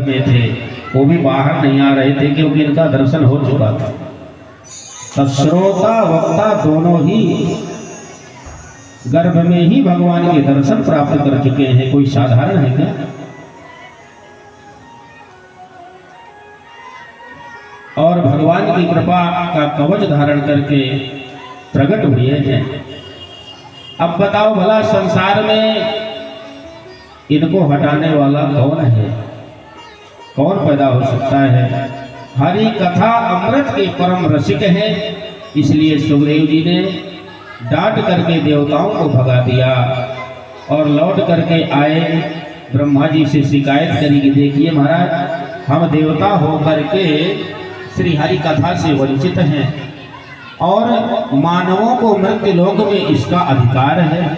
में थे, वो भी बाहर नहीं आ रहे थे क्योंकि इनका दर्शन हो चुका था। तो श्रोता वक्ता दोनों ही गर्भ में ही भगवान के दर्शन प्राप्त कर चुके हैं। कोई साधारण है क्या? और भगवान की कृपा का कवच धारण करके प्रकट हुए हैं। अब बताओ भला संसार में इनको हटाने वाला कौन है? कौन पैदा हो सकता है? हरि कथा अमृत के परम रसिक हैं, इसलिए सुग्रीव जी ने डांट करके देवताओं को भगा दिया और लौट करके आए, ब्रह्मा जी से शिकायत करी कि देखिए महाराज, हम देवता होकर के श्री हरि कथा से वंचित हैं और मानवों को मृत्यु लोक में इसका अधिकार है।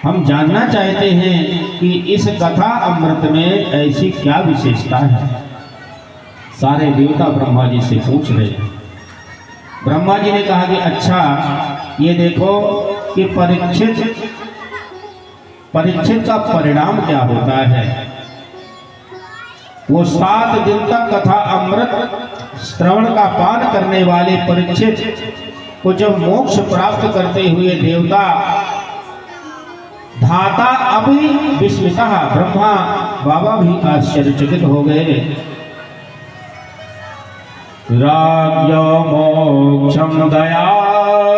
हम जानना चाहते हैं कि इस कथा अमृत में ऐसी क्या विशेषता है। सारे देवता ब्रह्मा जी से पूछ रहे हैं। ब्रह्मा जी ने कहा कि अच्छा ये देखो कि परीक्षित का परिणाम क्या होता है। वो 7 दिन तक कथा अमृत श्रवण का पान करने वाले परीक्षित को जब मोक्ष प्राप्त करते हुए देवता धाता अभी विस्मिता, ब्रह्मा बाबा भी आश्चर्यचकित हो गए। राज्य मोक्षम दया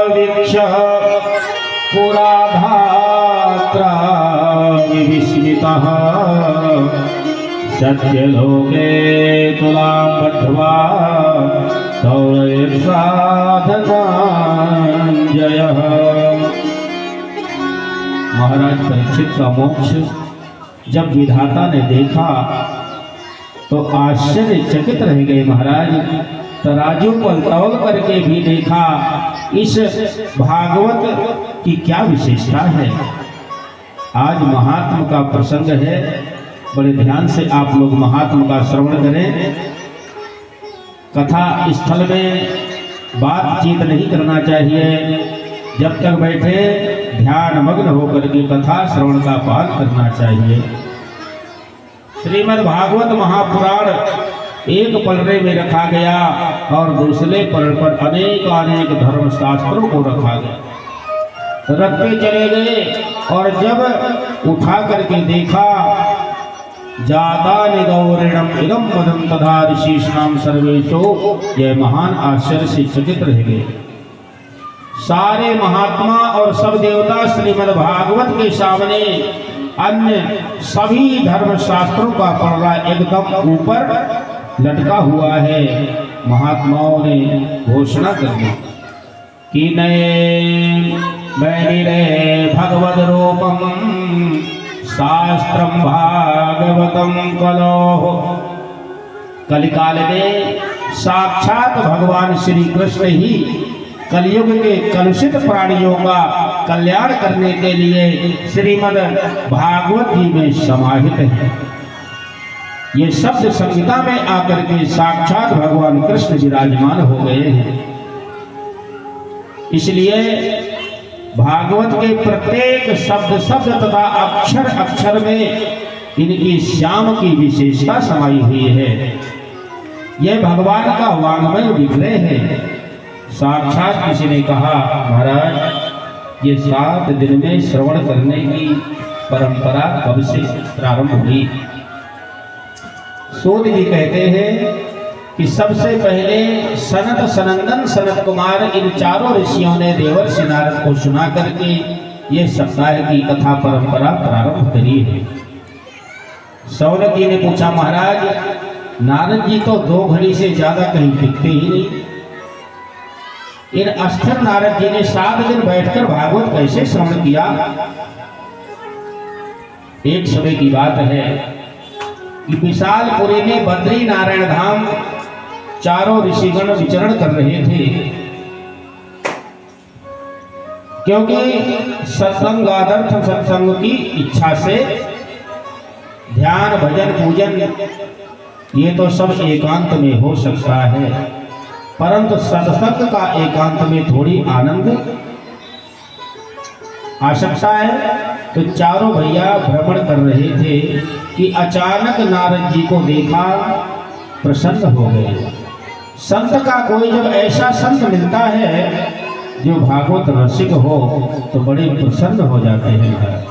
वीक्ष पुरा धात्रा विस्मिता सत्यलोके तुलां बद्ध्वा तौरयेत् साधनाञ्जयः। महाराज परीक्षित का मोक्ष जब विधाता ने देखा तो आश्चर्यचकित रह गए। महाराज तराजू पर तौल करके भी देखा इस भागवत की क्या विशेषता है। आज महात्मा का प्रसंग है, बड़े ध्यान से आप लोग महात्मा का श्रवण करें। कथा स्थल में बातचीत नहीं करना चाहिए, जब तक बैठे ध्यान मग्न होकर के कथा श्रवण का पाठ करना चाहिए। श्रीमद् भागवत महापुराण एक पलड़े में रखा गया और दूसरे पलड़े पर अनेक धर्म शास्त्रों को रखा गया। रखते चले गए और जब उठा करके देखा, जाता निगौरिणम इदम मदम तथा ऋषिष्णाम सर्वेशो, यह महान आश्चर्य से चकित रह गए। सारे महात्मा और सब देवता श्रीमद् भागवत के सामने अन्य सभी धर्म शास्त्रों का पलड़ा एकदम ऊपर लटका हुआ है। महात्माओं ने घोषणा कर दी कि नये मैनिरे भगवद रूपम शास्त्रम भागवतम कलो। कलिकाल में साक्षात भगवान श्री कृष्ण ही कलयुग के कलुषित प्राणियों का कल्याण करने के लिए श्रीमद् भागवत जी में समाहित है। ये शब्द संहिता में आकर के साक्षात भगवान कृष्ण विराजमान हो गए हैं। इसलिए भागवत के प्रत्येक शब्द शब्द तथा अक्षर अक्षर में इनकी श्याम की विशेषता समाई हुई है। यह भगवान का वाङ्मय विग्रह है। साक्षात किसी ने कहा, महाराज ये 7 दिन में श्रवण करने की परंपरा कब से प्रारंभ हुई? सूत जी कहते हैं कि सबसे पहले सनत सनंदन सनत कुमार इन चारों ऋषियों ने देवर्षि नारद को सुना करके ये सप्ताह की कथा परंपरा प्रारंभ करी है। सौनक जी ने पूछा, महाराज नारद जी तो 2 घड़ी से ज्यादा कहीं टिकते ही नहीं। इन अस्थिर नारद जी ने 7 दिन बैठकर भागवत कैसे श्रवण किया? एक समय की बात है कि विशालपुरी में बद्री नारायण धाम चारों ऋषिगण विचरण कर रहे थे, क्योंकि सत्संगादर्थ सत्संग की इच्छा से ध्यान भजन पूजन ये तो सब एकांत में हो सकता है, परंतु सत्संग का एकांत में थोड़ी आनंद आ सकता है। तो चारों भैया भ्रमण कर रहे थे कि अचानक नारद जी को देखा, प्रसन्न हो गए। संत का कोई जब ऐसा संत मिलता है जो भागवत रसिक हो तो बड़े प्रसन्न हो जाते हैं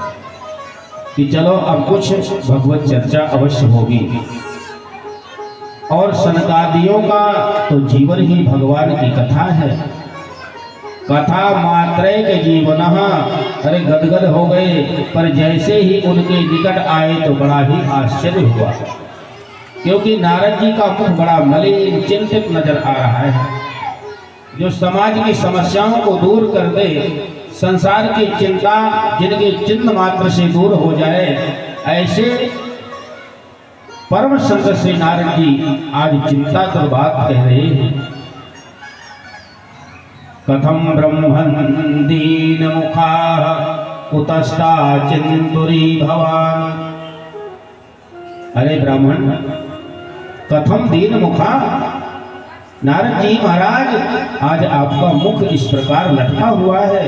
कि चलो अब कुछ भगवत चर्चा अवश्य होगी। और सनकादियों का तो जीवन ही भगवान की कथा है। कथा मात्रे के जीवन, अरे गदगद हो गए, पर जैसे ही उनके निकट आए तो बड़ा ही आश्चर्य हुआ, क्योंकि नारद जी का मुख बड़ा मलिन चिंतित नजर आ रहा है। जो समाज की समस्याओं को दूर कर दे, संसार की चिंता जिनके चिन्ह मात्र से दूर हो जाए, ऐसे परम संत श्री नारद जी आज चिंता की बात कह रहे हैं। कथम ब्रह्मन् दीन मुखा कुतस्ता चिंतुरी भवान। अरे ब्राह्मण, कथम दीन मुखा, नारद जी महाराज आज आपका मुख इस प्रकार लटका हुआ है,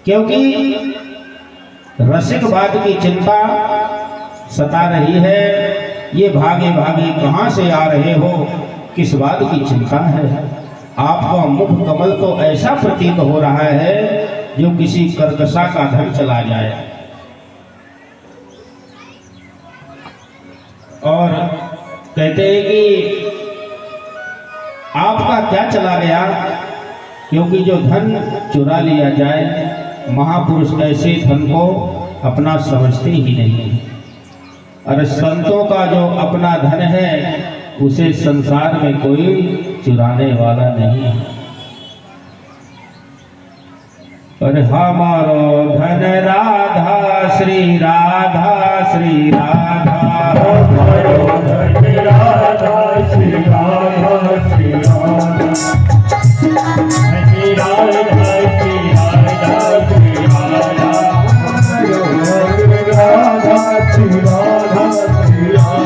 क्योंकि रसिक बात की चिंता सता रही है। ये भागे भागे कहाँ से आ रहे हो, किस बात की चिंता है? आपका मुख कमल तो ऐसा प्रतीत हो रहा है जो किसी कर्कशा का धन चला जाए। और कहते हैं कि आपका क्या चला गया, क्योंकि जो धन चुरा लिया जाए, महापुरुष ऐसे धन को अपना समझते ही नहीं। और संतों का जो अपना धन है उसे संसार में कोई चुराने वाला नहीं है। और हमारो धन राधा श्री राधा श्री राधा, हमारो धन राधा श्री राधा श्री राधा, श्री राधा श्री राधा श्री राधा, राधा श्री राधा श्री राधा।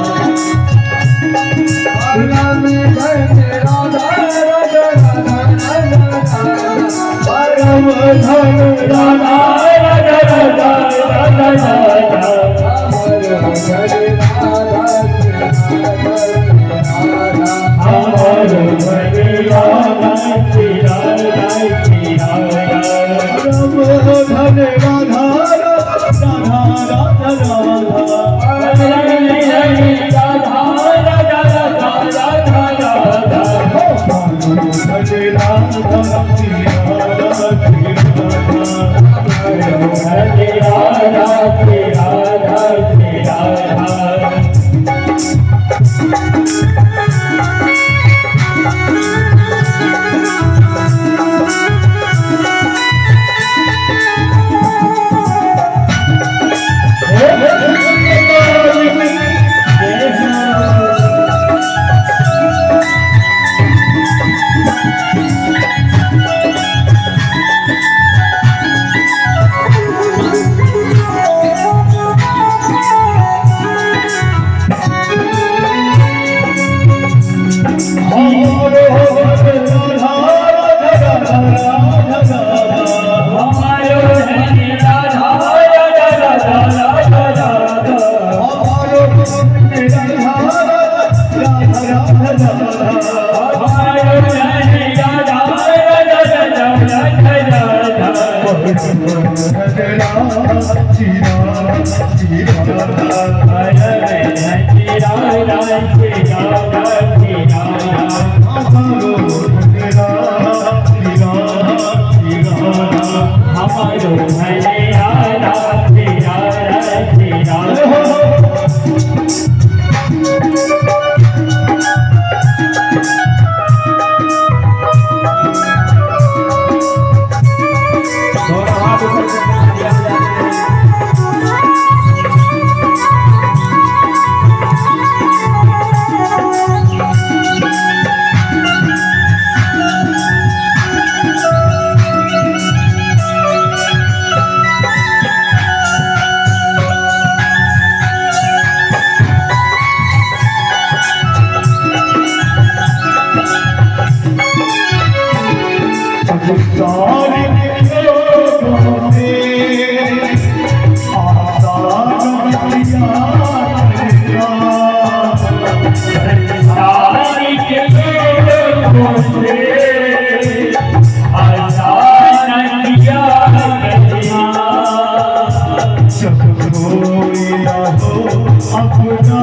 अपना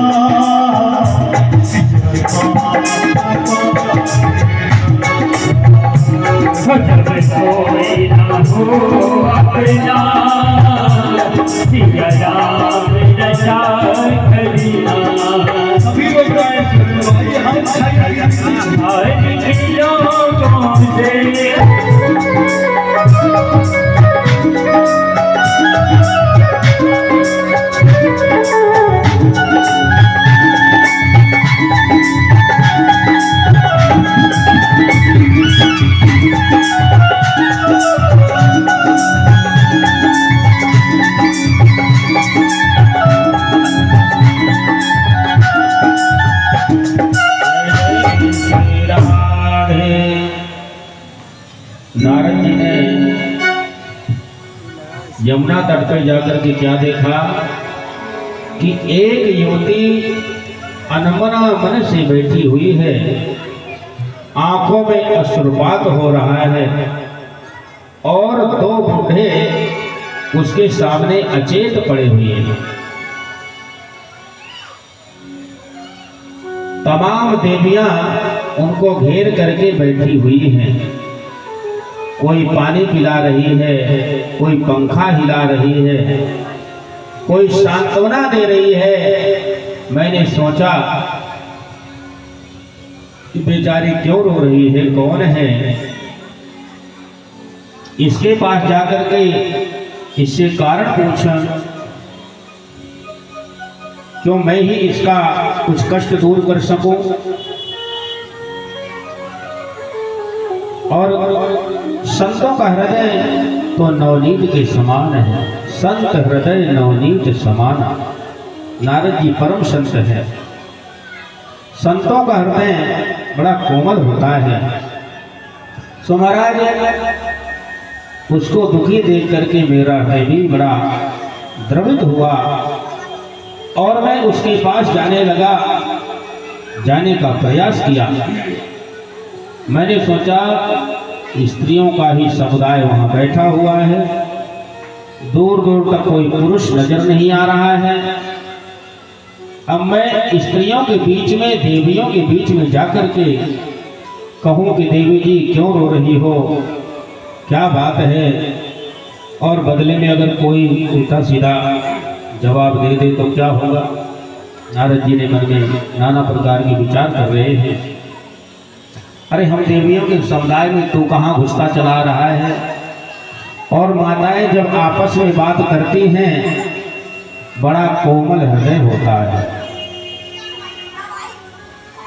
जब कोई ना हो अपना सिया राम रचा करिया सभी लोग गाए हम नारद जी ने यमुना तट पर जाकर के क्या देखा कि एक युवती अनमना मन से बैठी हुई है, आंखों में अश्रुपात हो रहा है और दो बूढ़े उसके सामने अचेत पड़े हुए हैं। तमाम देवियां उनको घेर करके बैठी हुई हैं। कोई पानी पिला रही है, कोई पंखा हिला रही है, कोई सांत्वना दे रही है। मैंने सोचा कि बेचारी क्यों रो रही है, कौन है। इसके पास जाकर के इससे कारण पूछा, क्यों मैं ही इसका कुछ कष्ट दूर कर सकूं। और संतों का हृदय तो नवनीत के समान है, संत हृदय नवनीत समान। नारद जी परम संत है। संतों का हृदय बड़ा कोमल होता है। सो महाराज उसको दुखी देख करके मेरा हृदय भी बड़ा द्रवित हुआ और मैं उसके पास जाने लगा, जाने का प्रयास किया। मैंने सोचा स्त्रियों का ही समुदाय वहां बैठा हुआ है, दूर दूर तक कोई पुरुष नजर नहीं आ रहा है। अब मैं स्त्रियों के बीच में, देवियों के बीच में जाकर के कहूं कि देवी जी क्यों रो रही हो, क्या बात है, और बदले में अगर कोई उल्टा सीधा जवाब दे दे तो क्या होगा। नारद जी ने मन में नाना प्रकार के विचार कर रहे हैं। अरे हम देवियों के समुदाय में तू कहाँ घुसता चला रहा है। और माताएं जब आपस में बात करती हैं बड़ा कोमल हृदय होता है।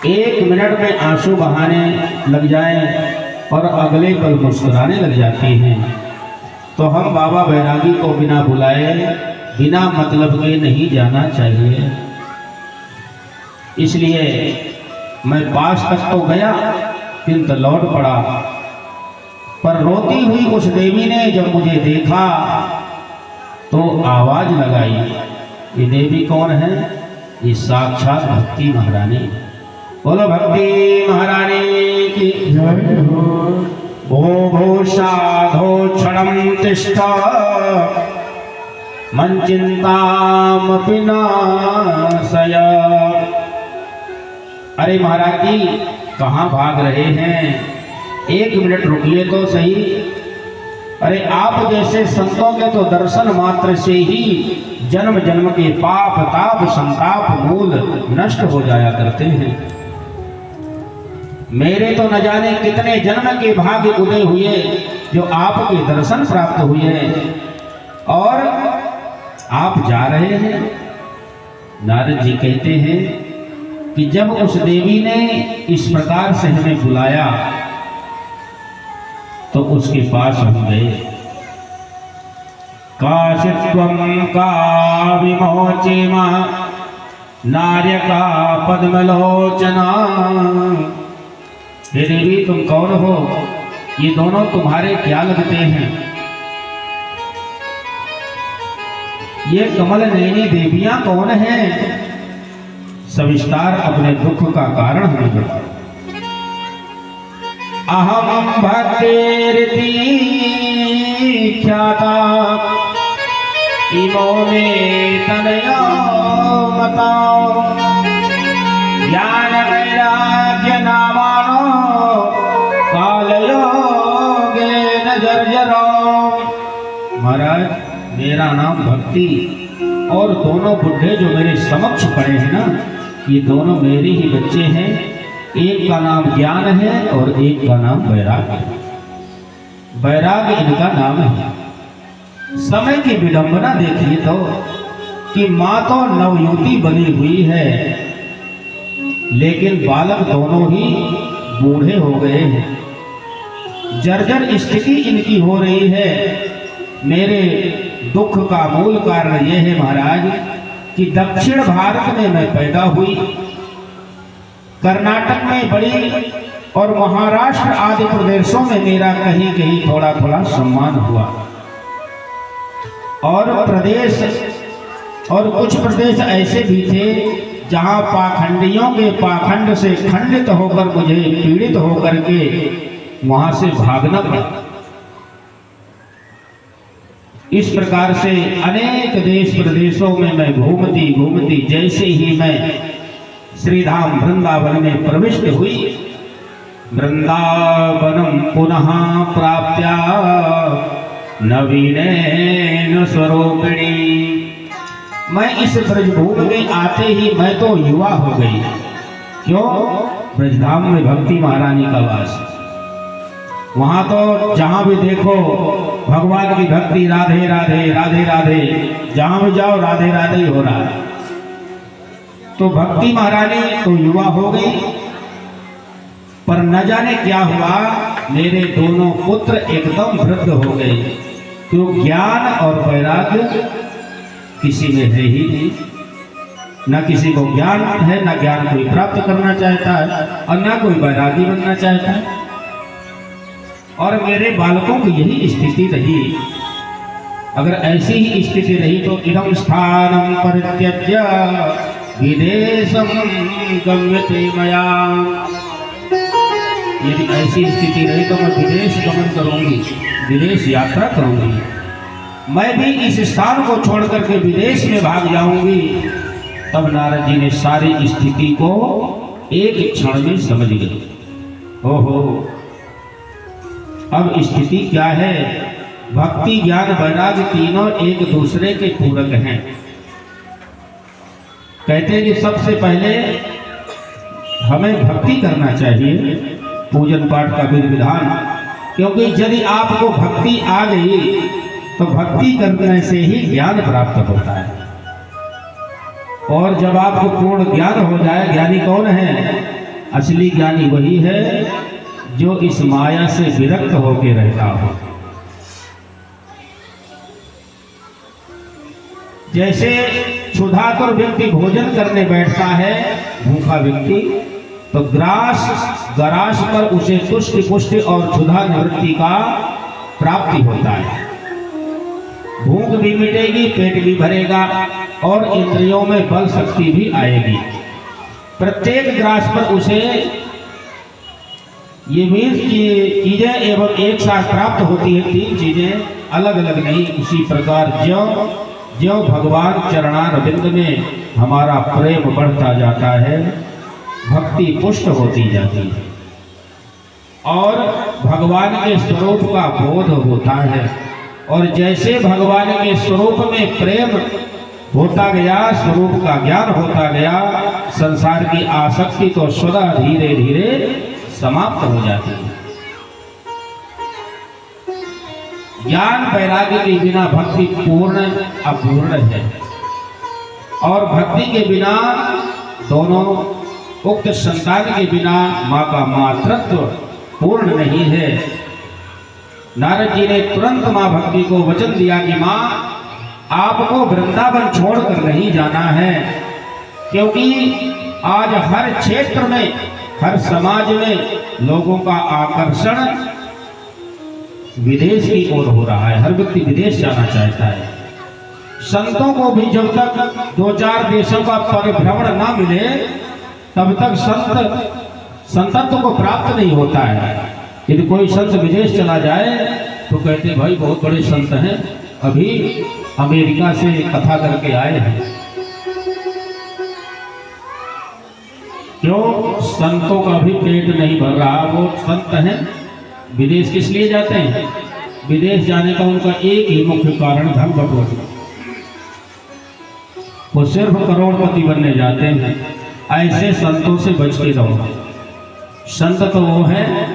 एक मिनट में आंसू बहाने लग जाएं और अगले पल मुस्कुराने लग जाती हैं। तो हम बाबा बैरागी को बिना बुलाए, बिना मतलब के नहीं जाना चाहिए। इसलिए मैं पास तक तो गया किंतु लौट पड़ा। पर रोती हुई उस देवी ने जब मुझे देखा तो आवाज लगाई। ये देवी कौन है? ये साक्षात भक्ति महारानी। बोलो भक्ति महारानी की जय हो। भो भो साधो क्षणं तिष्ठ मन चिंतामपि नाशय। अरे महाराज जी कहाँ भाग रहे हैं, एक मिनट रुकिए तो सही। अरे आप जैसे संतों के तो दर्शन मात्र से ही जन्म जन्म के पाप ताप संताप मूल नष्ट हो जाया करते हैं। मेरे तो न जाने कितने जन्म के भाग्य उदय हुए जो आपके दर्शन प्राप्त हुए और आप जा रहे हैं। नारद जी कहते हैं कि जब उस देवी ने इस प्रकार से हमें बुलाया तो उसके पास हम गए। काशित्वं का विमोचेम नार्यका पद्मलोचना। हे देवी तुम कौन हो? ये दोनों तुम्हारे क्या लगते हैं? ये कमल नयनी देवियां कौन हैं? सविस्तार अपने दुख का कारण हमें बताओ। अहम भक्तिरिति ख्याता इमो में तनयो मताओ ज्ञान वैराग्य नामानो कालयोगे नजर जरो। महाराज मेरा नाम भक्ति और दोनों बुढ़े जो मेरे समक्ष खड़े हैं ना, ये दोनों मेरे ही बच्चे हैं। एक का नाम ज्ञान है और एक का नाम वैराग्य है। वैराग्य इनका नाम है। समय की विडंबना देखिए तो कि माँ तो नवयुवती बनी हुई है, लेकिन बालक दोनों ही बूढ़े हो गए हैं। जर्जर स्थिति इनकी हो रही है। मेरे दुख का मूल कारण यह है महाराज कि दक्षिण भारत में मैं पैदा हुई, कर्नाटक में बड़ी और महाराष्ट्र आदि प्रदेशों में मेरा कहीं कहीं थोड़ा थोड़ा सम्मान हुआ, और प्रदेश और कुछ प्रदेश ऐसे भी थे जहां पाखंडियों के पाखंड से खंडित होकर मुझे पीड़ित होकर के वहां से भागना पड़ा। इस प्रकार से अनेक देश प्रदेशों में मैं घूमती घूमती जैसे ही मैं श्रीधाम वृंदावन में प्रविष्ट हुई, वृंदावनम पुनः प्राप्त्या नवीनेन स्वरूपिणी। मैं इस ब्रजभूमि में आते ही मैं तो युवा हो गई। क्यों? ब्रजधाम में भक्ति महारानी का वास। वहां तो जहां भी देखो भगवान की भक्ति, राधे राधे राधे राधे, जहां भी जाओ राधे राधे ही हो रहा है। तो भक्ति महारानी तो युवा हो गई, पर न जाने क्या हुआ, मेरे दोनों पुत्र एकदम वृद्ध हो गए। तो ज्ञान और वैराग्य किसी में है ही नहीं। न किसी को ज्ञान है, न ज्ञान कोई प्राप्त करना चाहता है, और न कोई वैरागी बनना चाहता है। और मेरे बालकों की यही स्थिति रही। अगर ऐसी ही स्थिति रही तो इदं स्थानं परित्यज्य विदेशं गम्यते मया। यदि ऐसी स्थिति रही तो मैं विदेश गमन करूंगी, विदेश यात्रा करूंगी। मैं भी इस स्थान को छोड़ करके विदेश में भाग जाऊंगी। तब नारद जी ने सारी स्थिति को एक क्षण में समझ गए। ओहो, अब स्थिति क्या है? भक्ति ज्ञान वैराग्य तीनों एक दूसरे के पूरक हैं। कहते हैं कि सबसे पहले हमें भक्ति करना चाहिए, पूजन पाठ का विधि विधान। क्योंकि यदि आपको भक्ति आ गई तो भक्ति करने से ही ज्ञान प्राप्त होता है। और जब आपको पूर्ण ज्ञान हो जाए, ज्ञानी कौन है? असली ज्ञानी वही है जो इस माया से विरक्त होकर रहता हो। जैसे क्षुधातुर व्यक्ति भोजन करने बैठता है, भूखा व्यक्ति, तो ग्रास पर उसे तुष्टि पुष्टि और क्षुधा निवृत्ति का प्राप्ति होता है। भूख भी मिटेगी, पेट भी भरेगा और इंद्रियों में बल शक्ति भी आएगी। प्रत्येक ग्रास पर उसे ये भी चीजें एवं एक साथ प्राप्त होती है। तीन चीजें अलग अलग नहीं। उसी प्रकार ज्यों भगवान चरणारविंद में हमारा प्रेम बढ़ता जाता है, भक्ति पुष्ट होती जाती है और भगवान के स्वरूप का बोध होता है। और जैसे भगवान के स्वरूप में प्रेम होता गया, स्वरूप का ज्ञान होता गया, संसार की आसक्ति तो सदा धीरे धीरे समाप्त हो जाती है। ज्ञान वैराग्य के बिना भक्ति पूर्ण अपूर्ण है, और भक्ति के बिना दोनों उक्त संतान के बिना माँ का मातृत्व पूर्ण नहीं है। नारद जी ने तुरंत माँ भक्ति को वचन दिया कि माँ, आपको वृंदावन छोड़कर नहीं जाना है, क्योंकि आज हर क्षेत्र में, हर समाज में लोगों का आकर्षण विदेश की ओर हो रहा है। हर व्यक्ति विदेश जाना चाहता है। संतों को भी जब तक 2-4 देशों का परिभ्रमण ना मिले तब तक संतत्व को प्राप्त नहीं होता है। यदि कोई संत विदेश चला जाए तो कहते भाई बहुत बड़े संत हैं, अभी अमेरिका से कथा करके आए हैं। क्यों? संतों का भी पेट नहीं भर रहा। वो संत हैं, विदेश किस लिए जाते हैं? विदेश जाने का उनका एक ही मुख्य कारण धन बटोरना। वो सिर्फ करोड़पति बनने जाते हैं। ऐसे संतों से बच के रहो। संत तो वो है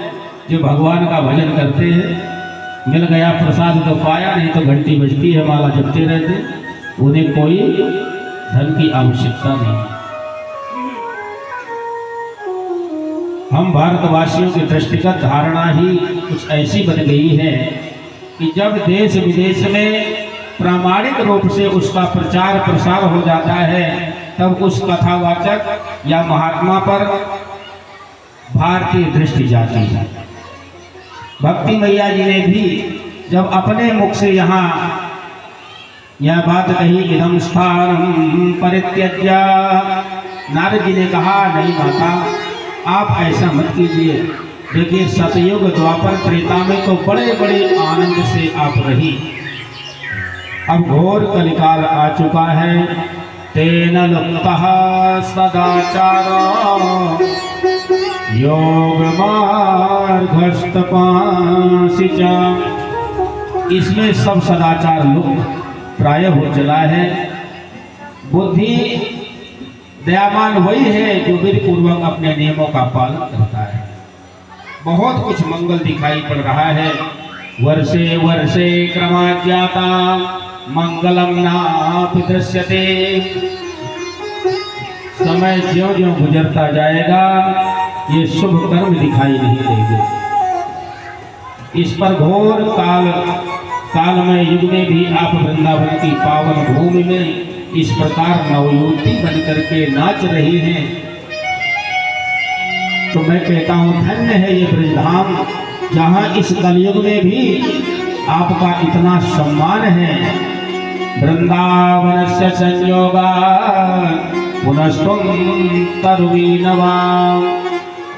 जो भगवान का भजन करते हैं। मिल गया प्रसाद तो पाया, नहीं तो घंटी बजती है, माला जपते रहते। उन्हें कोई धन की आवश्यकता नहीं। हम भारतवासियों की दृष्टिगत धारणा ही कुछ ऐसी बन गई है कि जब देश विदेश में प्रामाणिक रूप से उसका प्रचार प्रसार हो जाता है, तब उस कथावाचक या महात्मा पर भारतीय दृष्टि जाती है। भक्ति मैया जी ने भी जब अपने मुख से यहाँ यह बात कही, इदं स्थानं परित्यज्य, नारद जी ने कहा, नहीं माता, आप ऐसा मत कीजिए। देखिए, सतयुग द्वापर त्रेता में तो बड़े बड़े आनंद से आप रही। अब घोर कलिकाल आ चुका है। तेन लुप्तः सदाचार योग मार्गस्थ पांसि च। इसमें सब सदाचार लुप्त प्राय हो चला है। बुद्धि दयावान वही है जो विधि पूर्वक अपने नियमों का पालन करता है। बहुत कुछ मंगल दिखाई पड़ रहा है। वर्षे वर्षे क्रमाज्ञाता मंगलम नापि दृश्यते। समय ज्यों ज्यों गुजरता जाएगा ये शुभ कर्म दिखाई नहीं देंगे। इस पर घोर कालमय युग में भी आप वृंदावन की पावन भूमि में इस प्रकार नवयुवती बन करके नाच रही हैं। तो मैं कहता हूँ, धन्य है ये ब्रजधाम, जहाँ इस कलयुग में भी आपका इतना सम्मान है। वृंदावन से संयोगा पुनस्तुम तरुवीनवा,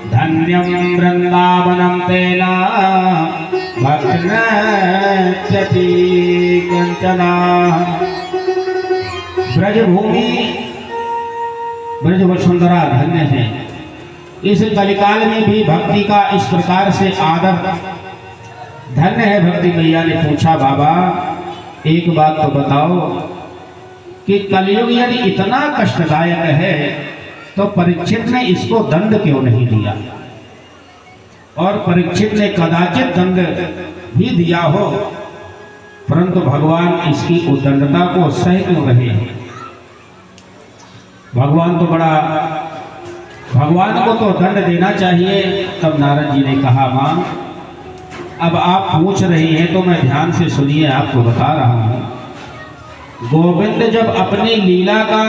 धन्यम वृंदावनम तेना भक्तनत्यति कंचना। ब्रजभूमि ब्रज वसुंधरा धन्य है। इस कलिकाल में भी भक्ति का इस प्रकार से आदर धन्य है। भक्ति मैया ने पूछा, बाबा एक बात तो बताओ कि कलयुग यदि इतना कष्टदायक है तो परीक्षित ने इसको दंड क्यों नहीं दिया? और परीक्षित ने कदाचित दंड भी दिया हो, परंतु भगवान इसकी उदंडता को सह क्यों रहे हैं? भगवान को तो दंड देना चाहिए। तब नारद जी ने कहा, मां, अब आप पूछ रही हैं तो मैं ध्यान से सुनिए, आपको बता रहा हूं। गोविंद जब अपनी लीला का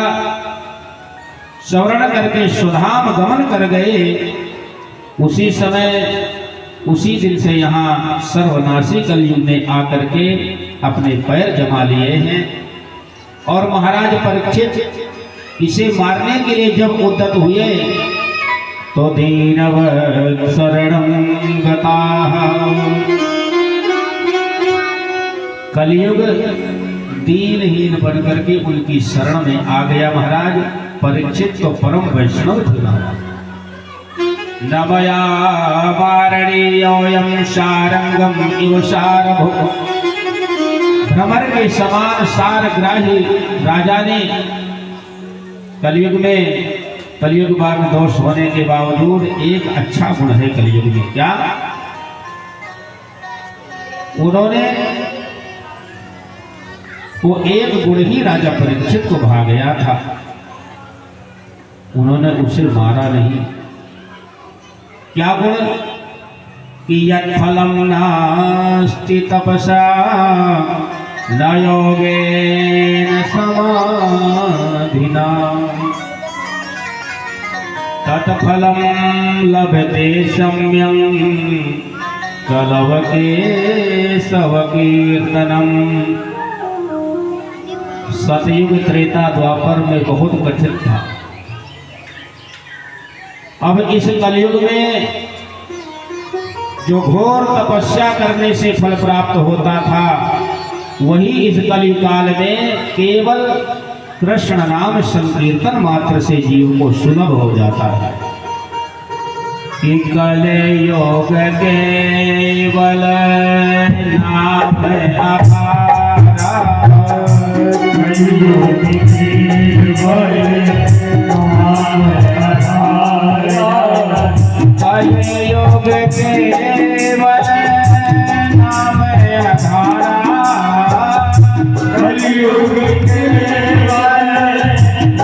श्रवण करके सुधाम गमन कर गए, उसी समय उसी दिन से यहाँ सर्वनाशी कलयुग ने आकर के अपने पैर जमा लिए हैं। और महाराज परीक्षित इसे मारने के लिए जब उद्यत हुए तो दीनवत् शरणं गताः। कलयुग दीनहीन बनकर के उनकी शरण में आ गया। महाराज परीक्षित तो परम वैष्णव थे। नवया वारणीयोऽयं शारंगम इव शारभो। भ्रमर के समान सारग्राही राजा ने कलयुग बाग दोष होने के बावजूद एक अच्छा गुण है कलयुग में। क्या? उन्होंने वो एक गुण ही राजा परीक्षित को भा गया था। उन्होंने उसे मारा नहीं। क्या गुण? कि यत्फलं नास्ति तपसा न योगेन समाधिना तत्फलं लभते सम्यं कलवकेशव कीर्तनम। सतयुग त्रेता द्वापर में बहुत कठिन था। अब इस कलयुग में जो घोर तपस्या करने से फल प्राप्त होता था, वही इस कलिकाल में केवल कृष्ण नाम संकीर्तन मात्र से जीव को सुलभ हो जाता है। कि कलयुग केवल नाम आधारा, कलयुग केवल नाम आधारा, कलयुग केवल नाम आधारा, कलयुग केवल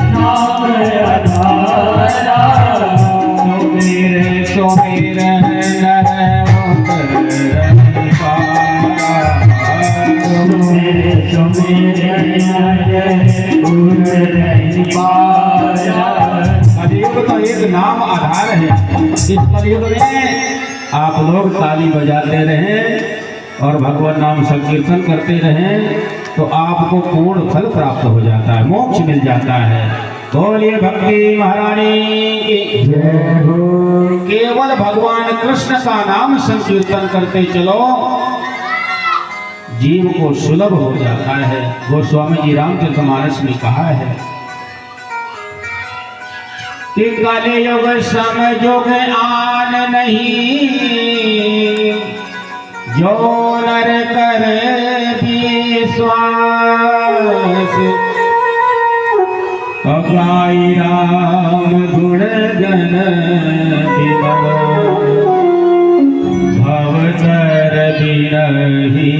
नाम आधारा, सुमिर सुमिर नर कलयुग तो एक नाम आधार है। इस कलयुग में आप लोग ताली बजाते रहें और भगवान नाम संकीर्तन करते रहें तो आपको पूर्ण फल प्राप्त हो जाता है, मोक्ष मिल जाता है। बोलिए भक्ति महारानी की जय हो। केवल भगवान कृष्ण का नाम संकीर्तन करते चलो, जीव को सुलभ हो जाता है। गोस्वामी जी रामचरितमानस में कहा है कि कलयुग समझोग आन नहीं, जो नर करे विश्वास, गाई राम गुण गण विमल, भवतर बिरही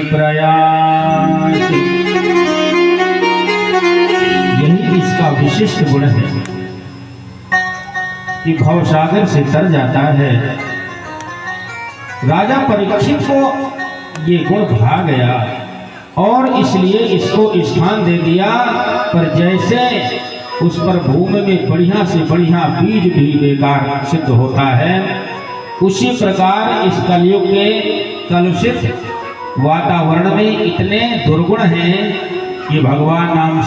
प्रयास। यही इसका विशिष्ट गुण है कि भवसागर से तर जाता है। राजा परीक्षित को ये गुण भा गया और इसलिए इसको स्थान दे दिया, पर जैसे उस पर भूमि में बढ़िया से बढ़िया बीज भी बेकार सिद्ध होता है, उसी प्रकार इस कलयुग के कलुषित वातावरण में इतने दुर्गुण हैं कि भगवान नाम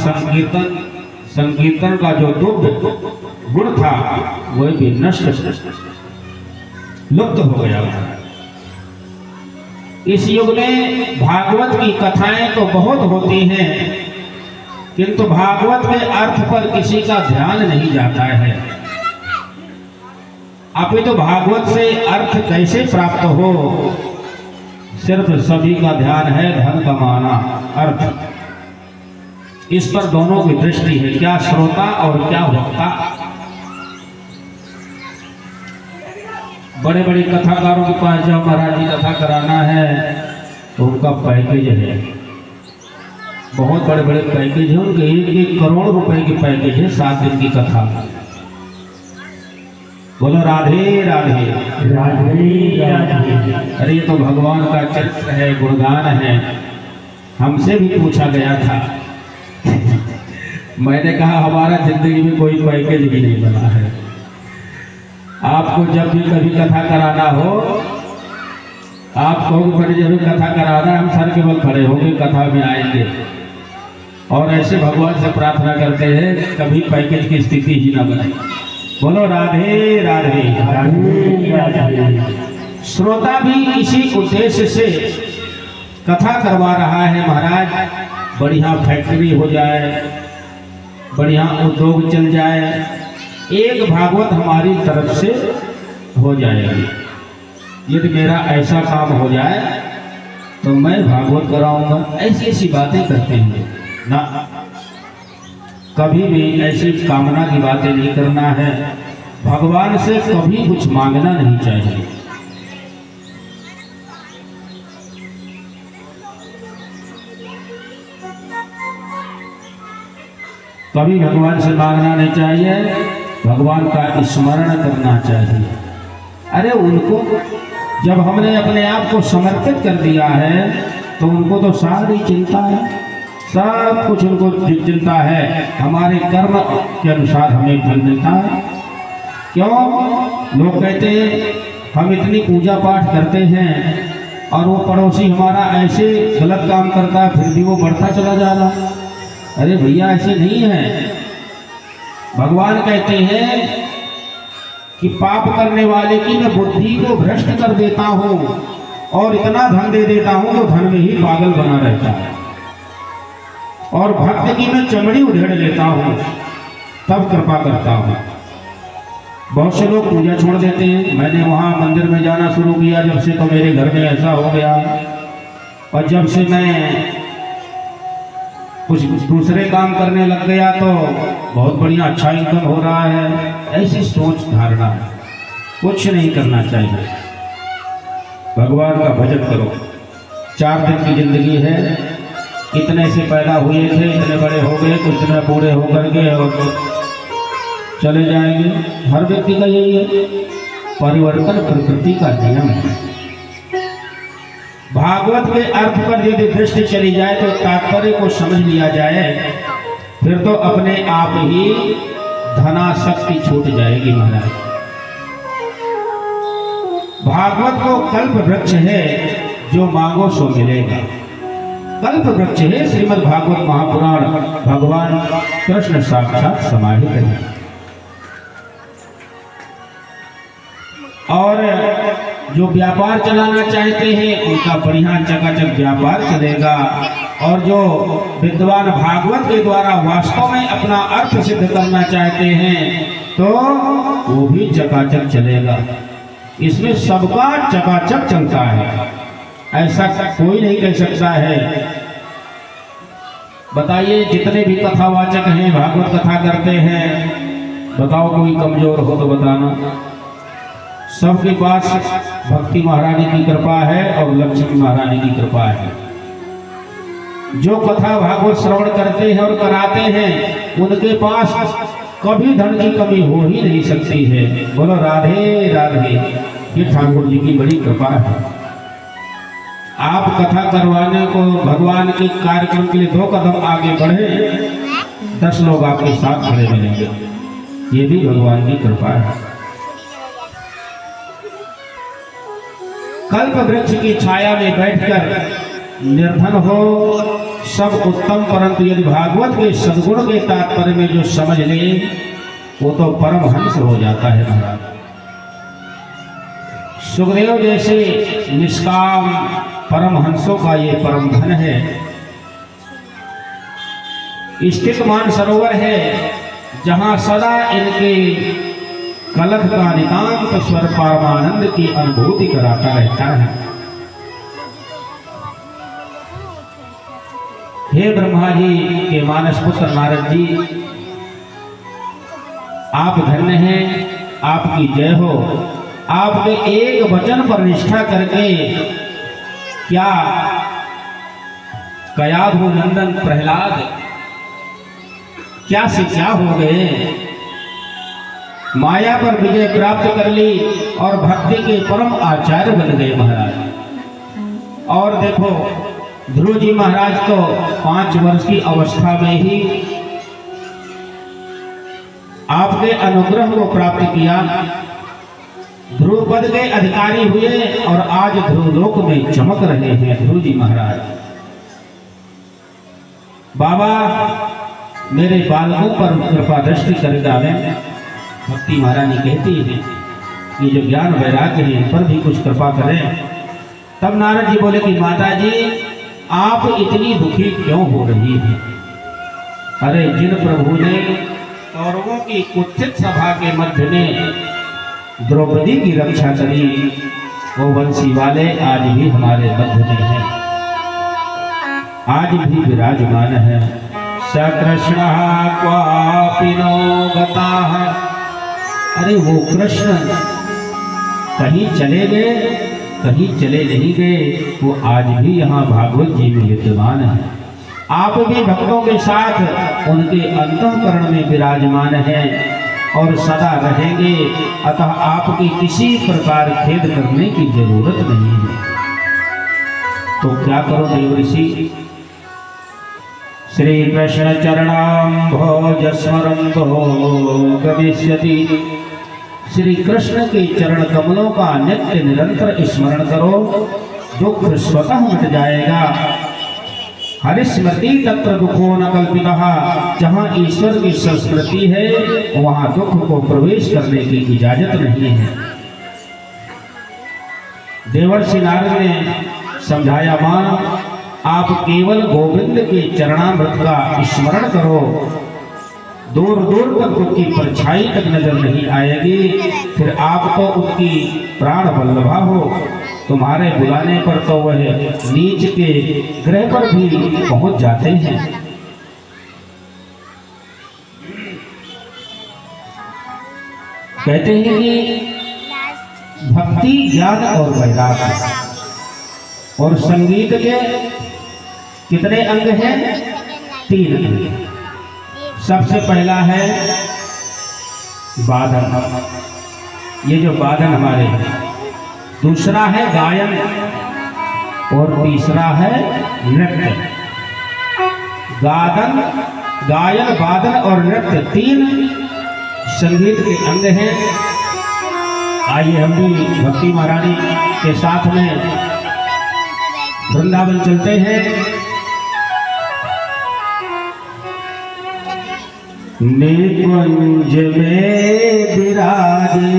संकीर्तन का जो दुर्ग गुण था वह भी नष्ट लुप्त हो गया। इस युग में भागवत की कथाएं तो बहुत होती हैं, किंतु भागवत के अर्थ पर किसी का ध्यान नहीं जाता है। अभी तो भागवत से अर्थ कैसे प्राप्त हो, सिर्फ सभी का ध्यान है धन कमाना, अर्थ। इस पर दोनों की दृष्टि है, क्या श्रोता और क्या वक्ता। बड़े बड़े कथाकारों के पास जाओ, महाराज जी कथा कराना है, तो उनका पैकेज है, बहुत बड़े बड़े पैकेज है उनके, 1-1 करोड़ रुपए की पैकेज है 7 दिन की कथा। बोलो राधे राधे राधे राधे। अरे ये तो भगवान का चरित्र है, गुणगान है। हमसे भी पूछा गया था मैंने कहा हमारा जिंदगी में कोई पैकेज भी नहीं बना है। आपको जब भी कभी कथा कराना हो, आप कहोगे बड़े जब भी कथा कराना, हम सर के बल खड़े होंगे, कथा में आएंगे और ऐसे भगवान से प्रार्थना करते हैं कभी पैकेज की स्थिति ही ना बने। बोलो राधे राधे राधे राधे। श्रोता भी इसी उद्देश्य से कथा करवा रहा है, महाराज बढ़िया फैक्ट्री हो जाए, बढ़िया उद्योग चल जाए, एक भागवत हमारी तरफ से हो जाएगी। यदि मेरा ऐसा काम हो जाए तो मैं भागवत कराऊंगा, ऐसी ऐसी बातें करते हैं ना। कभी भी ऐसी कामना की बातें नहीं करना है, भगवान से कभी कुछ मांगना नहीं चाहिए। कभी भगवान से मांगना नहीं चाहिए, भगवान का स्मरण करना चाहिए। अरे उनको जब हमने अपने आप को समर्पित कर दिया है तो उनको तो सारी चिंता है, सब कुछ उनको चिंता है। हमारे कर्म के अनुसार हमें फल मिलता है। क्यों? लोग कहते हैं हम इतनी पूजा पाठ करते हैं और वो पड़ोसी हमारा ऐसे गलत काम करता है फिर भी वो बढ़ता चला जा रहा है। अरे भैया ऐसे नहीं है। भगवान कहते हैं कि पाप करने वाले की मैं बुद्धि को भ्रष्ट कर देता हूँ और इतना धन दे देता हूँ तो धन में ही पागल बना रहता है। और भक्त की मैं चमड़ी उधेड़ लेता हूँ, तब कृपा करता हूँ। बहुत से लोग पूजा छोड़ देते हैं। मैंने वहाँ मंदिर में जाना शुरू किया जब से, तो मेरे घर में ऐसा हो गया, और जब से मैं कुछ दूसरे काम करने लग गया तो बहुत बढ़िया अच्छा इनकम हो रहा है। ऐसी सोच धारणा है, कुछ नहीं करना चाहिए। भगवान का भजन करो। 4 दिन की जिंदगी है, इतने से पैदा हुए थे, इतने बड़े हो गए, कुछ दिन में बूढ़े होकर के और चले जाएंगे। हर व्यक्ति का यही है, परिवर्तन प्रकृति का नियम है। भागवत के अर्थ पर यदि दृष्टि चली जाए तो तात्पर्य को समझ लिया जाए, फिर तो अपने आप ही धनाशक्ति छूट जाएगी महाराज। भागवत को कल्प वृक्ष है, जो मांगो सो मिलेगा। कल्प वृक्ष है श्रीमद् भागवत महापुराण, भगवान कृष्ण साक्षात समाहित है। और जो व्यापार चलाना चाहते हैं उनका बढ़िया चकाचक व्यापार चलेगा, और जो विद्वान भागवत के द्वारा वास्तव में अपना अर्थ सिद्ध करना चाहते हैं तो वो भी चकाचक चलेगा। इसमें सबका चकाचक चलता है, ऐसा कोई नहीं कह सकता है। बताइए, जितने भी कथावाचक हैं, भागवत कथा करते हैं, बताओ कोई कमजोर हो तो बताना। सबके पास भक्ति महारानी की कृपा है और लक्ष्मी महारानी की कृपा है। जो कथा भागवत श्रवण करते हैं और कराते हैं, उनके पास कभी धन की कमी हो ही नहीं सकती है। बोलो राधे राधे। ये ठाकुर जी की बड़ी कृपा है। आप कथा करवाने को भगवान के कार्यक्रम के लिए 2 कदम आगे बढ़े, 10 लोग आपके साथ खड़े मिलेंगे। ये भी भगवान की कृपा है। कल्प वृक्ष की छाया में बैठकर निर्धन हो सब उत्तम, परंतु यदि भागवत के सद्गुण के तात्पर्य में जो समझ ले वो तो परमहंस हो जाता है महाराज। सुखदेव जैसे निष्काम परमहंसों का ये परम धन है। स्थित मान सरोवर है जहां सदा इनके कलख का नितांत स्वर परमानंद की अनुभूति कराता रहता है। हे ब्रह्मा जी के मानस पुत्र नारद जी, आप धन्य हैं, आपकी जय हो। आपके एक वचन पर निष्ठा करके क्या कयाधु नंदन प्रहलाद क्या से क्या हो गए, माया पर विजय प्राप्त कर ली और भक्ति के परम आचार्य बन गए महाराज। और देखो, ध्रुव जी महाराज तो 5 वर्ष की अवस्था में ही आपके अनुग्रह को प्राप्त किया, ध्रुव पद के अधिकारी हुए और आज ध्रुवलोक में चमक रहे हैं ध्रुव जी महाराज। बाबा मेरे बालकों पर कृपा दृष्टि कर डालें। भक्ति महारानी कहती है कि जो ज्ञान वैराग्य है इन पर भी कुछ कृपा करें। तब नारद जी बोले कि माता जी आप इतनी दुखी क्यों हो रही हैं? अरे जिन प्रभु ने कौरवों की कुत्सित सभा के मध्य में द्रौपदी की रक्षा करी, वो वंशी वाले आज भी हमारे मध्य में हैं, आज भी विराजमान है। सकृष्ण क्वापि नो गताः। अरे वो कृष्ण कहीं चले गए, कहीं चले नहीं गए, वो आज भी यहाँ भागवत जी में विद्यमान है। आप भी भक्तों के साथ उनके अंतःकरण में विराजमान हैं और सदा रहेंगे, अतः आपकी किसी प्रकार खेद करने की जरूरत नहीं है। तो क्या करो देवर्षि, श्री कृष्ण चरणाम्भोज स्मरन्तो गमिष्यति। श्री कृष्ण के चरण कमलों का नित्य निरंतर स्मरण करो, दुख स्वतः मिट जाएगा। हरिस्मृति तत्र दुखो न कल्पितः। जहाँ ईश्वर की संस्कृति है वहाँ दुख को प्रवेश करने की इजाजत नहीं है। देवर्षि नारद ने समझाया, मां आप केवल गोविंद के चरणामृत का स्मरण करो, दूर दूर तक उसकी परछाई तक नजर नहीं आएगी, फिर आप तो उसकी प्राण वल्लभा हो। तुम्हारे बुलाने पर तो वह नीच के ग्रह पर भी पहुंच जाते हैं। कहते हैं कि भक्ति, ज्ञान और वैराग्य और संगीत के कितने अंग हैं? 3 अंग। सबसे पहला है वादन, ये जो वादन हमारे, दूसरा है गायन और तीसरा है नृत्य। गायन, वादन और नृत्य 3 संगीत के अंग हैं। आइए हम भी भक्ति महारानी के साथ में वृंदावन चलते हैं। निकुंज में विराजे,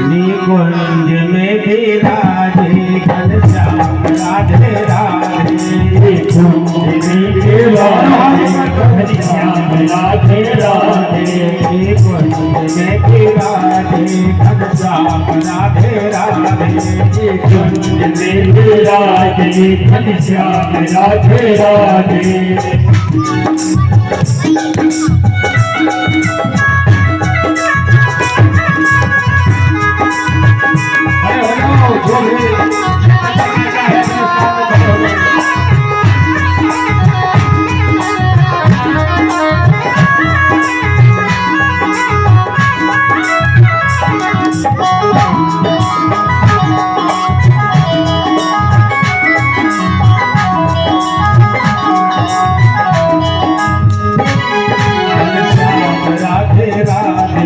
निकुंज में विराजे, घनश्याम राधे राधे। निकुंज में विराजे, घनश्याम राधे राधे। निकुंज में विराजे, घनश्याम राधे राधे। निकुंज में विराजे, घनश्याम राधे राधे।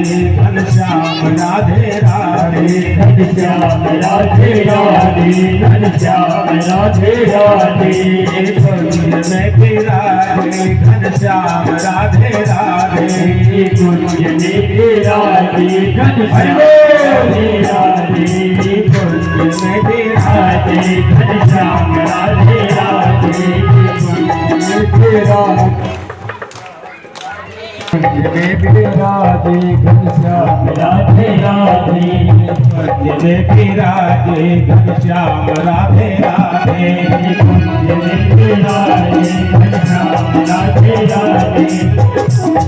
घनश्याम राधे राधे, घनश्याम राधे राधे, घनश्याम राधे राधे। कुंज में विराजे, घनश्याम राधे राधे। कुंज में विराजे, घनश्याम राधे राधे। कुंज में विराजे, घनश्याम राधे राधे। कुंज में विराजे, विराजे, घनश्याम राधे राधे। कुंज में विराजे, घनश्याम राधे राधे। कुंज में विराजे, घनश्याम राधे राधे। घनश्याम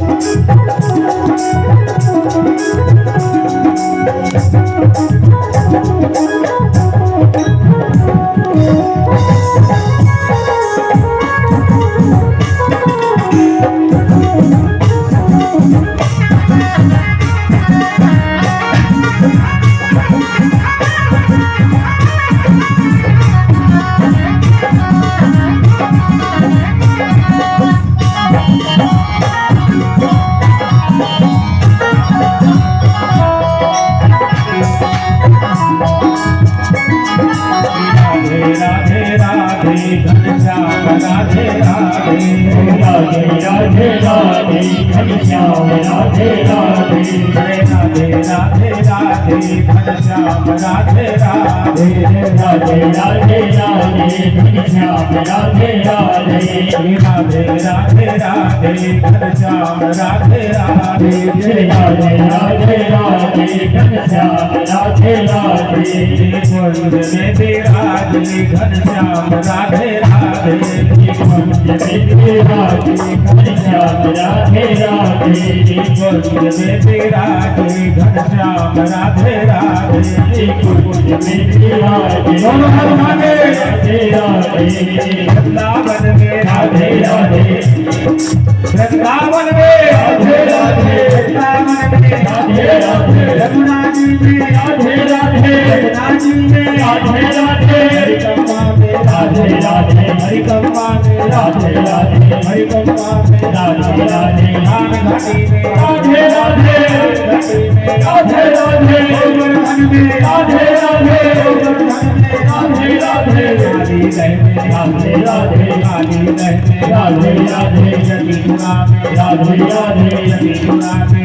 राधे राधे, राधे राधे राधे, घनश्याम राधे राधे। राधे राधे राधे, घनश्याम राधे राधे। राधे राधे राधे, घनश्याम राधे राधे। राधे राधे राधे, घनश्याम राधे राधे। राधे राधे राधे, घनश्याम राधे राधे। कुंज में विराजे, घनश्याम राधे राधे। कुंज में विराजे, घनश्याम राधे राधे। कुंज में विराजे, घनश्याम राधे राधे। कुंज में विराजे, दोनों हाथ उठाके। राधे राधे। वृंदावन में राधे राधे, वृंदावन में राधे राधे, वृंदावन में राधे राधे। यमुना जी में राधे राधे, यमुना जी में राधे राधे। हरिकम्मा में राधे राधे, हरिकम्मा में राधे राधे। हरिकम्मा में राधे राधे, धाम घाटी में राधे राधे। घाटी में राधे राधे, गोवर्धन में राधे राधे। गोवर्धन में राधे राधे, काली लय में राधे राधे। काली लय में राधे राधे, जतिपुरा में राधे राधे। जतिपुरा में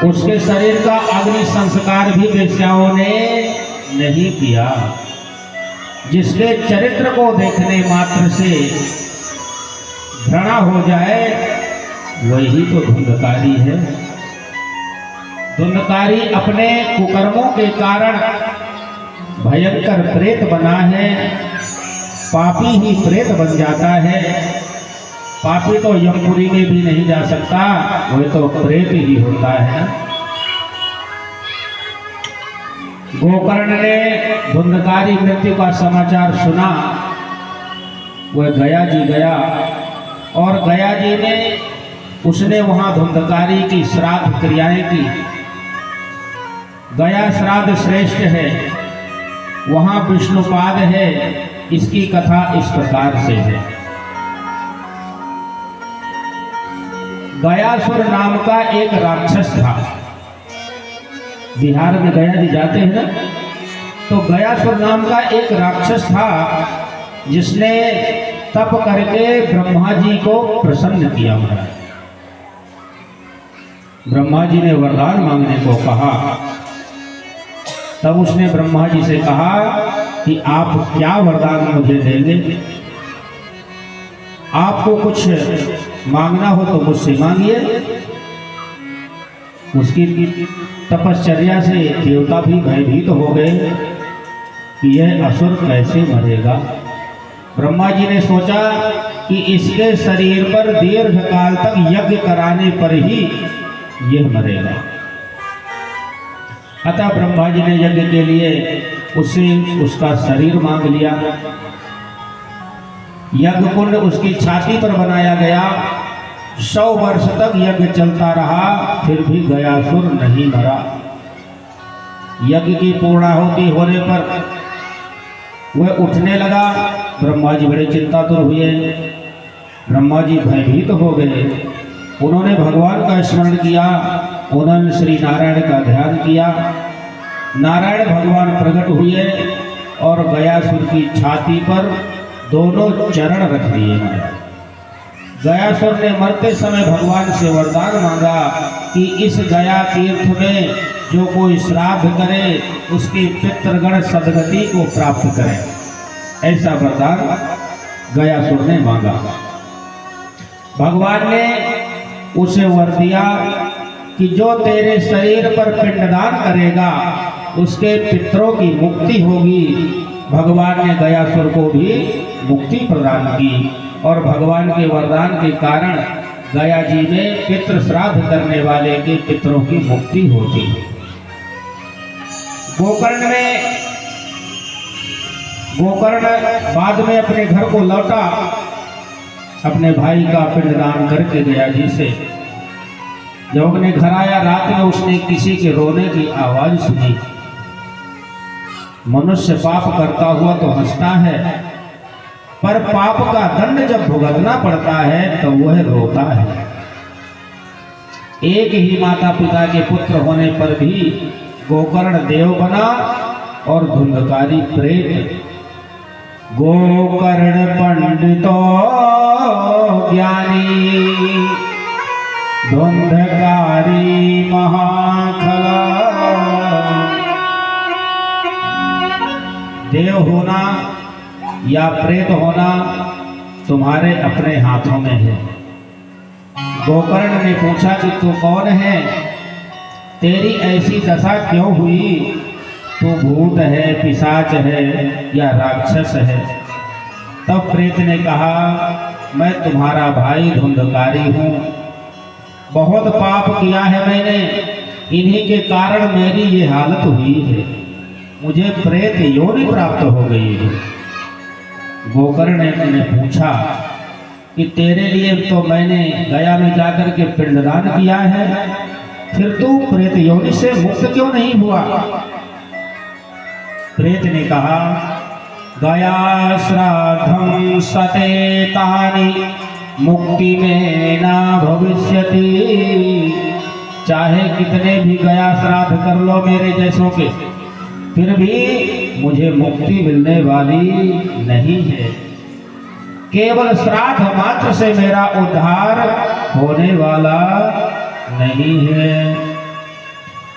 उसके शरीर का अग्नि संस्कार भी वेश्याओं ने नहीं किया। जिसके चरित्र को देखने मात्र से घृणा हो जाए वही तो धुंधकारी है। धुंधकारी अपने कुकर्मों के कारण भयंकर प्रेत बना है। पापी ही प्रेत बन जाता है। पापी तो यमपुरी में भी नहीं जा सकता, वह तो प्रेत ही होता है। गोकर्ण ने धुंधकारी मृत्यु का समाचार सुना। वह गया जी गया और गया जी ने उसने वहां धुंधकारी की श्राद्ध क्रियाएं की। गया श्राद्ध श्रेष्ठ है, वहां विष्णुपाद है। इसकी कथा इस प्रकार से है। गयासुर नाम का एक राक्षस था। बिहार में गया जी जाते हैं ना, तो गयासुर नाम का एक राक्षस था जिसने तप करके ब्रह्मा जी को प्रसन्न किया। ब्रह्मा जी ने वरदान मांगने को कहा। तब उसने ब्रह्मा जी से कहा कि आप क्या वरदान मुझे देंगे? आपको कुछ मांगना हो तो मुझसे मांगिए। उसकी तपश्चर्या से देवता भी भयभीत हो गए कि यह असुर कैसे मरेगा। ब्रह्मा जी ने सोचा कि इसके शरीर पर दीर्घ काल तक यज्ञ कराने पर ही यह मरेगा। अतः ब्रह्मा जी ने यज्ञ के लिए उससे उसका शरीर मांग लिया। यज्ञ कुंड उसकी छाती पर बनाया गया। 100 वर्ष तक यज्ञ चलता रहा, फिर भी गयासुर नहीं मरा। यज्ञ की पूर्णाहुति होने पर वह उठने लगा। ब्रह्मा जी बड़े चिंतातुर हुए। ब्रह्मा जी भयभीत हो गए। उन्होंने भगवान का स्मरण किया। उन्होंने श्री नारायण का ध्यान किया। नारायण भगवान प्रकट हुए और गयासुर की छाती पर दोनों चरण रख दिए। गयासुर ने मरते समय भगवान से वरदान मांगा कि इस गया तीर्थ में जो कोई श्राद्ध करे उसके पितृगण सदगति को प्राप्त करें। ऐसा वरदान गयासुर ने मांगा। भगवान ने उसे वर दिया कि जो तेरे शरीर पर पिंडदान करेगा उसके पितरों की मुक्ति होगी। भगवान ने गयासुर को भी मुक्ति प्रदान की और भगवान के वरदान के कारण गया जी में पितृ श्राद्ध करने वाले के पितरों की मुक्ति होती है। गोकर्ण बाद में अपने घर को लौटा। अपने भाई का पिंडदान करके गया जी से जब अपने घर आया, रात में उसने किसी के रोने की आवाज सुनी। मनुष्य पाप करता हुआ तो हंसता है, पर पाप का दंड जब भुगतना पड़ता है तो वह रोता है। एक ही माता पिता के पुत्र होने पर भी गोकर्ण देव बना और धुंधकारी प्रेत। गोकर्ण पंडितो ज्ञानी धुंधकारी महाखला। देव होना या प्रेत होना तुम्हारे अपने हाथों में है। गोकर्ण ने पूछा कि तू कौन है? तेरी ऐसी दशा क्यों हुई? तू भूत है, पिशाच है या राक्षस है? तब प्रेत ने कहा, मैं तुम्हारा भाई धुंधकारी हूँ। बहुत पाप किया है मैंने, इन्हीं के कारण मेरी ये हालत हुई है। मुझे प्रेत योनि प्राप्त हो गई है। गोकर्ण ने पूछा कि तेरे लिए तो मैंने गया में जाकर के पिंडदान किया है, फिर तू प्रेत योनि से मुक्त क्यों नहीं हुआ? प्रेत ने कहा, गया श्राद्धम सतेतानि मुक्ति में ना भविष्यति। चाहे कितने भी गया श्राद्ध कर लो मेरे जैसों के, फिर भी मुझे मुक्ति मिलने वाली नहीं है। केवल श्राद्ध मात्र से मेरा उद्धार होने वाला नहीं है।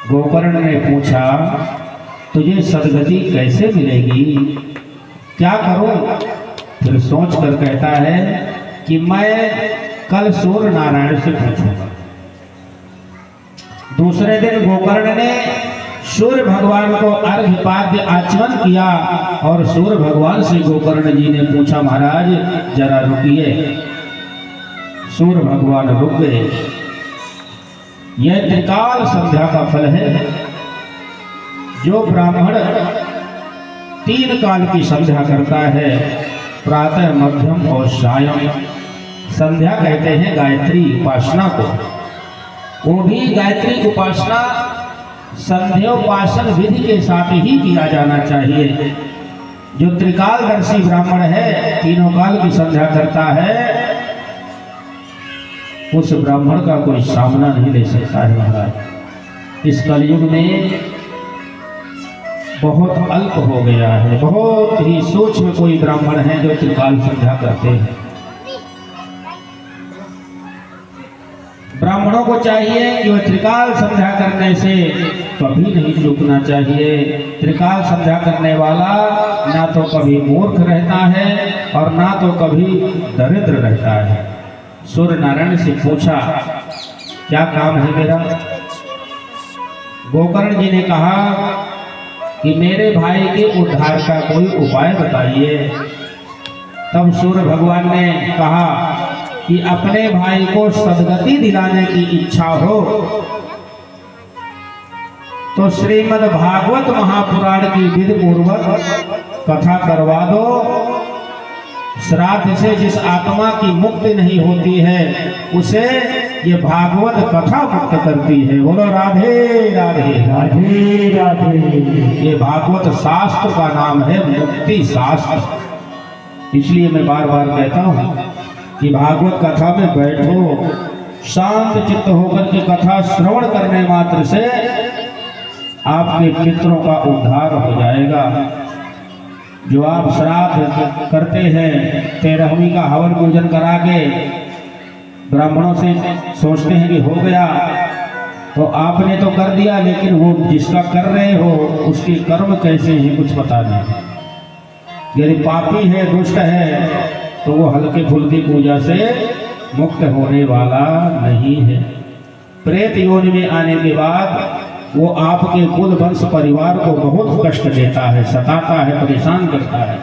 गोकर्ण ने पूछा, तुझे सदगति कैसे मिलेगी, क्या करूं? फिर सोच कर कहता है कि मैं कल सूर्य नारायण से पूछूंगा। दूसरे दिन गोकर्ण ने सूर्य भगवान को अर्घ्यपाद्य आचमन किया और सूर्य भगवान से गोकर्ण जी ने पूछा, महाराज जरा रुकिए। सूर्य भगवान रुक गए। यह त्रिकाल संध्या का फल है। जो ब्राह्मण 3 काल की संध्या करता है, प्रातः, मध्यम और सायं, संध्या कहते हैं गायत्री उपासना को। वो भी गायत्री उपासना संध्योपासन विधि के साथ ही किया जाना चाहिए। जो त्रिकालदर्शी ब्राह्मण है, 3 काल की संध्या करता है, उस ब्राह्मण का कोई सामना नहीं ले सकता है। महाराज इस कलयुग में बहुत अल्प हो गया है। बहुत ही सूक्ष्म कोई ब्राह्मण है जो त्रिकाल संध्या करते हैं। ब्राह्मणों को चाहिए कि वह त्रिकाल संध्या करने से कभी नहीं चूकना चाहिए। त्रिकाल संध्या करने वाला ना तो कभी मूर्ख रहता है और ना तो कभी दरिद्र रहता है। सूर्य नारायण से पूछा, क्या काम है मेरा? गोकर्ण जी ने कहा कि मेरे भाई के उद्धार का कोई उपाय बताइए। तब सूर्य भगवान ने कहा कि अपने भाई को सदगति दिलाने की इच्छा हो तो श्रीमद् भागवत महापुराण की विधि पूर्वक कथा करवा दो। श्राद्ध से जिस आत्मा की मुक्ति नहीं होती है, उसे ये भागवत कथा मुक्त करती है। बोलो राधे राधे राधे राधे। ये भागवत शास्त्र का नाम है मुक्ति शास्त्र। इसलिए मैं बार बार कहता हूँ कि भागवत कथा में बैठो, शांत चित्त होकर के कथा श्रवण करने मात्र से आपके पितरों का उद्धार हो जाएगा। जो आप श्राद्ध करते हैं, 13वीं का हवन पूजन करा के ब्राह्मणों से सोचते हैं कि हो गया, तो आपने तो कर दिया, लेकिन वो जिसका कर रहे हो उसके कर्म कैसे हैं कुछ पता नहीं। यदि पापी है, दुष्ट है, तो वो हल्के फुल्की पूजा से मुक्त होने वाला नहीं है। प्रेत योनि में आने के बाद वो आपके कुल वंश परिवार को बहुत कष्ट देता है, सताता है, परेशान करता है।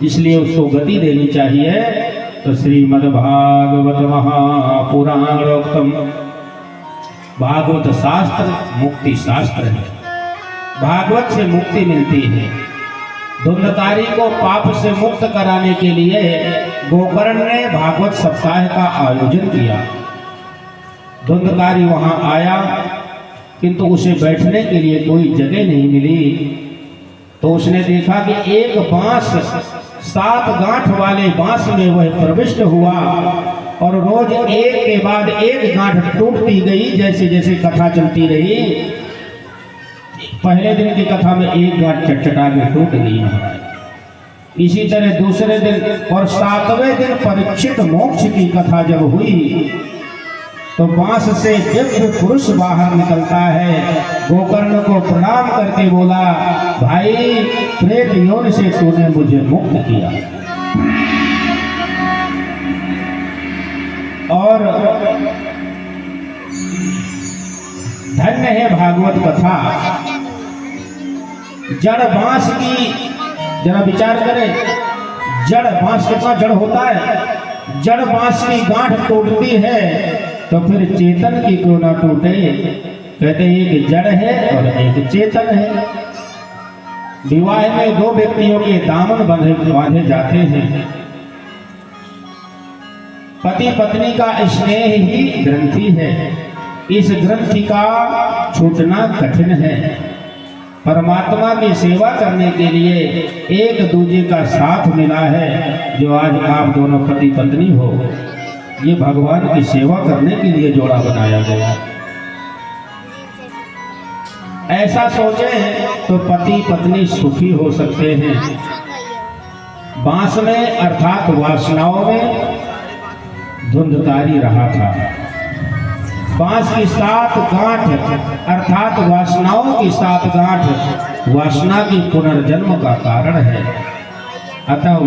इसलिए उसको गति देनी चाहिए। तो श्रीमद् भागवत महापुराणोक्तम, भागवत शास्त्र मुक्ति शास्त्र है। भागवत से मुक्ति मिलती है। धुंधकारी को पाप से मुक्त कराने के लिए गोकर्ण ने भागवत सप्ताह का आयोजन किया। धुंधकारी वहां आया, किंतु उसे बैठने के लिए कोई जगह नहीं मिली। तो उसने देखा कि एक बांस, 7 गांठ वाले बांस में वह प्रविष्ट हुआ और रोज एक के बाद एक गांठ टूटती गई। जैसे जैसे कथा चलती रही, पहले दिन की कथा में एक गांठ चटचटा के टूट गई। इसी तरह दूसरे दिन और 7वें दिन परीक्षित मोक्ष की कथा जब हुई, तो बांस से दिव्य पुरुष बाहर निकलता है। गोकर्ण को प्रणाम करके बोला, भाई प्रेत योनि से तूने मुझे मुक्त किया और धन्य है भागवत कथा। जड़ बांस की जरा विचार करें, जड़ बांस कितना जड़ होता है। जड़ बांस की गांठ टूटती है तो फिर चेतन की क्यों ना टूटे। कहते एक जड़ है और एक चेतन है। विवाह में 2 व्यक्तियों के दामन बांधे जाते हैं। पति पत्नी का स्नेह ही ग्रंथि है। इस ग्रंथि का छूटना कठिन है। परमात्मा की सेवा करने के लिए एक दूसरे का साथ मिला है। जो आज आप दोनों पति पत्नी हो, ये भगवान की सेवा करने के लिए जोड़ा बनाया गया। ऐसा सोचे तो पति पत्नी सुखी हो सकते हैं। बांस में अर्थात वासनाओं में धुंधकारी रहा था। बांस की 7 गांठ अर्थात वासनाओं की 7 गांठ वासना की पुनर्जन्म का कारण है। अतः